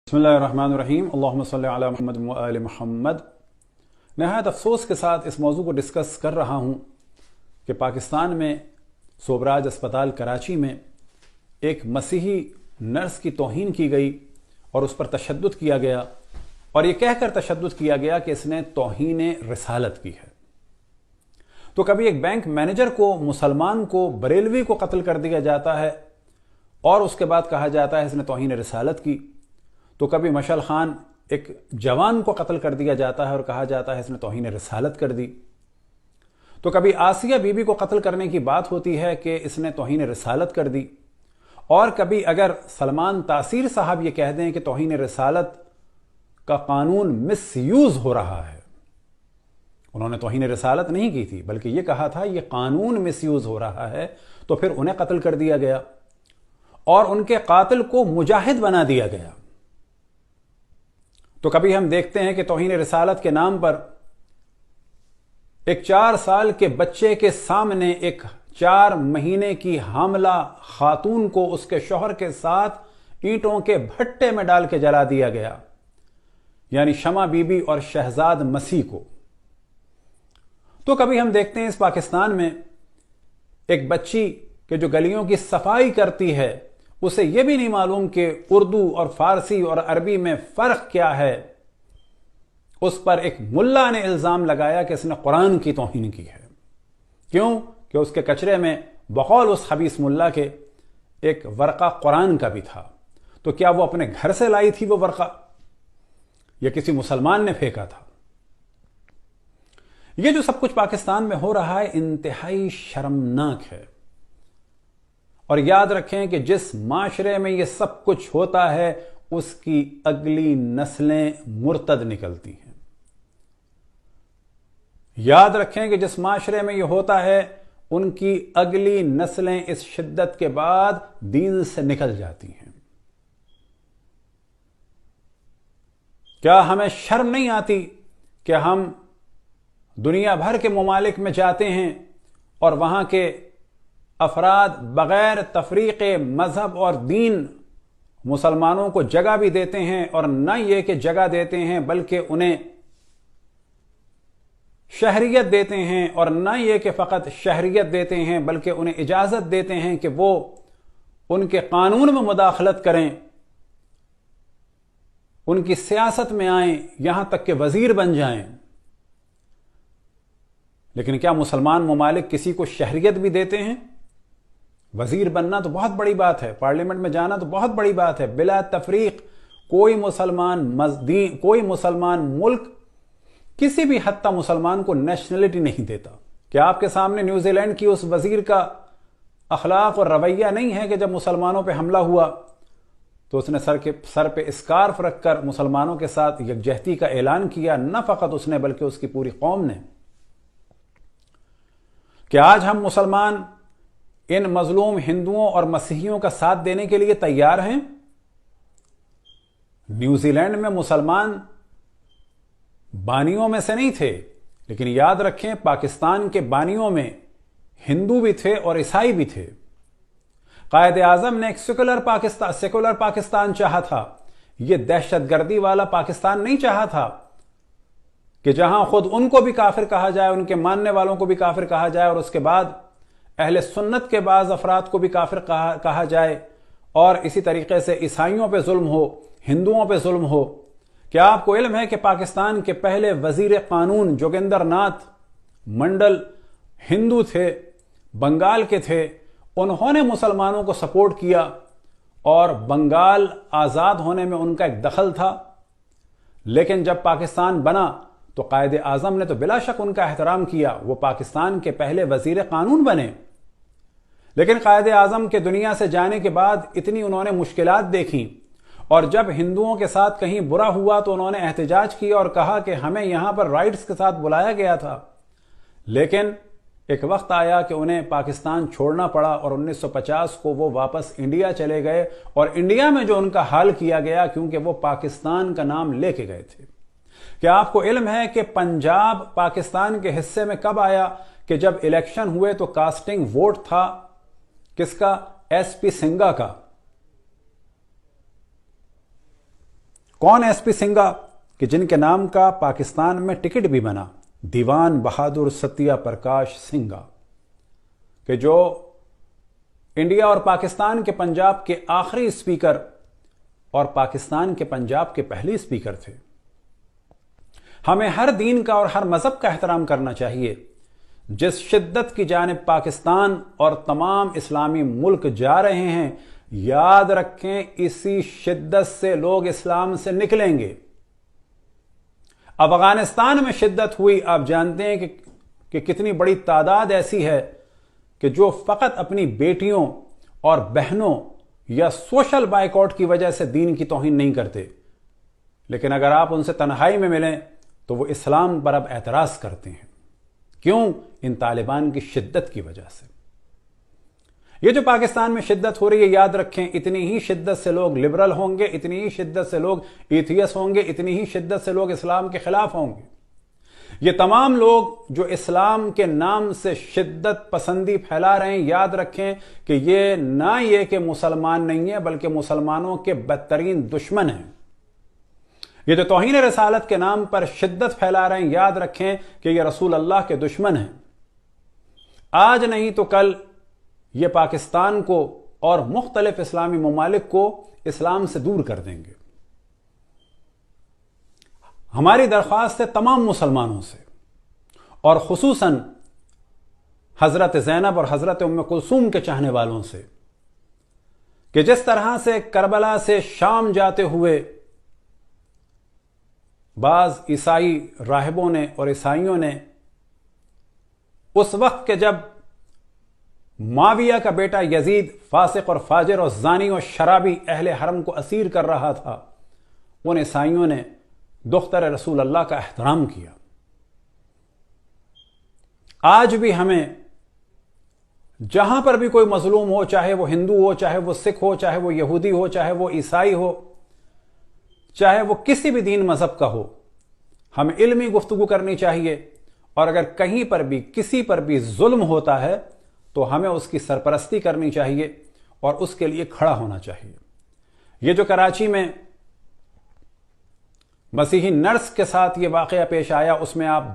बिस्मिल्लाहिर्रहमानिर्रहीम अल्लाहुम्मा सल्लि अला मुहम्मद व आले मुहम्मद। नहायत अफसोस के साथ इस मौजू को डिस्कस कर रहा हूँ कि पाकिस्तान में सोबराज अस्पताल कराची में एक मसीही नर्स की तौहीन की गई और उस पर तशद्दुद किया गया, और ये कहकर तशद्दुद किया गया कि इसने तौहीन रिसालत की है। तो कभी एक बैंक मैनेजर को, मुसलमान को, बरेलवी को कत्ल कर दिया जाता है और उसके बाद कहा जाता है इसने तौहीन रिसालत की। तो कभी मशअल खान, एक जवान को कत्ल कर दिया जाता है और कहा जाता है इसने तौहीन रिसालत कर दी। तो कभी आसिया बीबी को कत्ल करने की बात होती है कि इसने तौहीन रिसालत कर दी। और कभी अगर सलमान तासीर साहब ये कह दें कि तौहीन रिसालत का कानून मिसयूज हो रहा है, उन्होंने तौहीन रिसालत नहीं की थी बल्कि ये कहा था ये कानून मिसयूज हो रहा है, तो फिर उन्हें कत्ल कर दिया गया और उनके कातिल को मुजाहिद बना दिया गया। तो कभी हम देखते हैं कि तौहीन रिसालत के नाम पर एक 4 साल के बच्चे के सामने एक 4 महीने की हामला खातून को उसके शौहर के साथ ईंटों के भट्टे में डाल के जला दिया गया, यानी शमा बीबी और शहजाद मसीह को। तो कभी हम देखते हैं इस पाकिस्तान में एक बच्ची के जो गलियों की सफाई करती है, उसे यह भी नहीं मालूम कि उर्दू और फारसी और अरबी में फर्क क्या है। उस पर एक मुल्ला ने इल्जाम लगाया कि इसने कुरान की तौहीन की है। क्यों? कि उसके कचरे में बकौल उस खबीस मुल्ला के एक वर्का कुरान का भी था। तो क्या वो अपने घर से लाई थी वो वर्का, या किसी मुसलमान ने फेंका था? ये जो सब कुछ पाकिस्तान में हो रहा है इंतहाई शर्मनाक है। और याद रखें कि जिस माशरे में ये सब कुछ होता है उसकी अगली नस्लें मुर्तद निकलती हैं। याद रखें कि जिस माशरे में ये होता है उनकी अगली नस्लें इस शिद्दत के बाद दीन से निकल जाती हैं। क्या हमें शर्म नहीं आती कि हम दुनिया भर के ममालिक में जाते हैं और वहां के अफराद बगैर तफरीक़े मजहब और दीन मुसलमानों को जगह भी देते हैं, और न ये कि जगह देते हैं बल्कि उन्हें शहरियत देते हैं, और न ये कि फ़कत शहरियत देते हैं बल्कि उन्हें इजाज़त देते हैं कि वो उनके कानून में मुदाखलत करें, उनकी सियासत में आएं, यहां तक कि वजीर बन जाएं। लेकिन क्या मुसलमान ममालिक किसी को शहरियत भी देते हैं? वजीर बनना तो बहुत बड़ी बात है, पार्लियामेंट में जाना तो बहुत बड़ी बात है। बिला तफरीक कोई मुसलमान मुल्क किसी भी हद तक मुसलमान को नेशनलिटी नहीं देता। क्या आपके सामने न्यूजीलैंड की उस वजीर का अखलाक और रवैया नहीं है कि जब मुसलमानों पे हमला हुआ तो उसने सर पे स्कार्फ रखकर मुसलमानों के साथ यकजहती का ऐलान किया? न फकत उसने बल्कि उसकी पूरी कौम ने। क्या आज हम मुसलमान इन मजलूम हिंदुओं और मसीहियों का साथ देने के लिए तैयार हैं? न्यूजीलैंड में मुसलमान बानियों में से नहीं थे, लेकिन याद रखें पाकिस्तान के बानियों में हिंदू भी थे और ईसाई भी थे। कायदे आजम ने एक सेकुलर पाकिस्तान चाहा था। यह दहशतगर्दी वाला पाकिस्तान नहीं चाहा था कि जहां खुद उनको भी काफिर कहा जाए, उनके मानने वालों को भी काफिर कहा जाए, और उसके बाद अहले सुन्नत के बाज़ अफराद को भी काफिर कहा जाए, और इसी तरीके से ईसाइयों पे जुल्म हो, हिंदुओं पे जुल्म हो। क्या आपको इल्म है कि पाकिस्तान के पहले वजीर कानून जोगिंदर नाथ मंडल हिंदू थे, बंगाल के थे। उन्होंने मुसलमानों को सपोर्ट किया और बंगाल आजाद होने में उनका एक दखल था। लेकिन जब पाकिस्तान बना तो कायदे आजम ने तो बिला शक उनका एहतराम किया, वो पाकिस्तान के पहले वजीर कानून बने। लेकिन कायदे आजम के दुनिया से जाने के बाद इतनी उन्होंने मुश्किलात देखी, और जब हिंदुओं के साथ कहीं बुरा हुआ तो उन्होंने एहतजाज किया और कहा कि हमें यहां पर राइट्स के साथ बुलाया गया था। लेकिन एक वक्त आया कि उन्हें पाकिस्तान छोड़ना पड़ा, और 1950 को वो वापस इंडिया चले गए, और इंडिया में जो उनका हाल किया गया क्योंकि वो पाकिस्तान का नाम लेके गए थे। क्या आपको इल्म है कि पंजाब पाकिस्तान के हिस्से में कब आया? कि जब इलेक्शन हुए तो कास्टिंग वोट था किसका? एसपी सिंघा का। کون ایس پی سنگھا کہ جن کے نام کا پاکستان میں ٹکٹ بھی بنا، دیوان بہادر ستیہ پرکاش سنگھا، کہ جو انڈیا اور پاکستان کے پنجاب کے آخری اسپیکر اور پاکستان کے پنجاب کے پہلے اسپیکر تھے۔ ہمیں ہر دین کا اور ہر مذہب کا احترام کرنا چاہیے۔ جس شدت کی جانب پاکستان اور تمام اسلامی ملک جا رہے ہیں، یاد رکھیں اسی شدت سے لوگ اسلام سے نکلیں گے۔ اب افغانستان میں شدت ہوئی، آپ جانتے ہیں کہ کتنی بڑی تعداد ایسی ہے کہ جو فقط اپنی بیٹیوں اور بہنوں یا سوشل بائیکاٹ کی وجہ سے دین کی توہین نہیں کرتے، لیکن اگر آپ ان سے تنہائی میں ملیں تو وہ اسلام پر اب اعتراض کرتے ہیں۔ کیوں؟ ان طالبان کی شدت کی وجہ سے۔ یہ جو پاکستان میں شدت ہو رہی ہے، یاد رکھیں اتنی ہی شدت سے لوگ لبرل ہوں گے، اتنی ہی شدت سے لوگ ایتھیس ہوں گے، اتنی ہی شدت سے لوگ اسلام کے خلاف ہوں گے۔ یہ تمام لوگ جو اسلام کے نام سے شدت پسندی پھیلا رہے ہیں، یاد رکھیں کہ یہ کہ مسلمان نہیں ہیں بلکہ مسلمانوں کے بدترین دشمن ہیں۔ یہ جو توہین رسالت کے نام پر شدت پھیلا رہے ہیں، یاد رکھیں کہ یہ رسول اللہ کے دشمن ہیں۔ آج نہیں تو کل یہ پاکستان کو اور مختلف اسلامی ممالک کو اسلام سے دور کر دیں گے۔ ہماری درخواست ہے تمام مسلمانوں سے، اور خصوصاً حضرت زینب اور حضرت ام کلثوم کے چاہنے والوں سے، کہ جس طرح سے کربلا سے شام جاتے ہوئے بعض عیسائی راہبوں نے اور عیسائیوں نے اس وقت کہ جب معاویہ کا بیٹا یزید فاسق اور فاجر اور زانی اور شرابی اہل حرم کو اسیر کر رہا تھا، ان عیسائیوں نے دختر رسول اللہ کا احترام کیا۔ آج بھی ہمیں جہاں پر بھی کوئی مظلوم ہو، چاہے وہ ہندو ہو، چاہے وہ سکھ ہو، چاہے وہ یہودی ہو، چاہے وہ عیسائی ہو، چاہے وہ کسی بھی دین مذہب کا ہو، ہمیں علمی گفتگو کرنی چاہیے، اور اگر کہیں پر بھی کسی پر بھی ظلم ہوتا ہے تو ہمیں اس کی سرپرستی کرنی چاہیے اور اس کے لیے کھڑا ہونا چاہیے۔ یہ جو کراچی میں مسیحی نرس کے ساتھ یہ واقعہ پیش آیا، اس میں آپ